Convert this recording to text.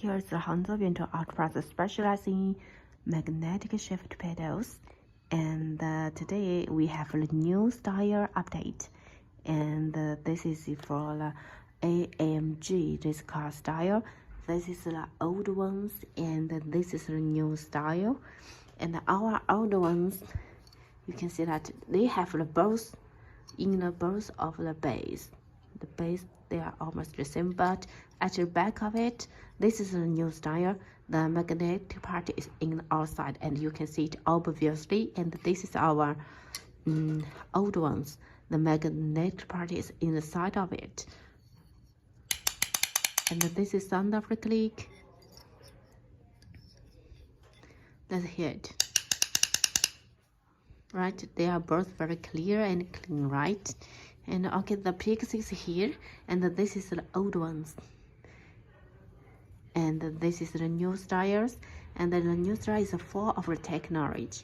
Here is the Hangzhou Yuanzhou Ultra specializing magnetic shift pedals, and today we have a new style update, and this is for the AMG, this car style. This is the old ones, and this is the new style. And our old ones, you can see that they have the both in the both of the base. The base, they are almost the same, but at the back of it, this is a new style. The magnetic part is in the outside, and you can see it obviously. And this is our old ones. The magnetic part is in the side of it. And this is sound of the click. Let's hear it. Right, they are both very clear and clean, right? And okay, the pix is here, and this is the old ones, and this is the new styles, and the new style is full of the technology.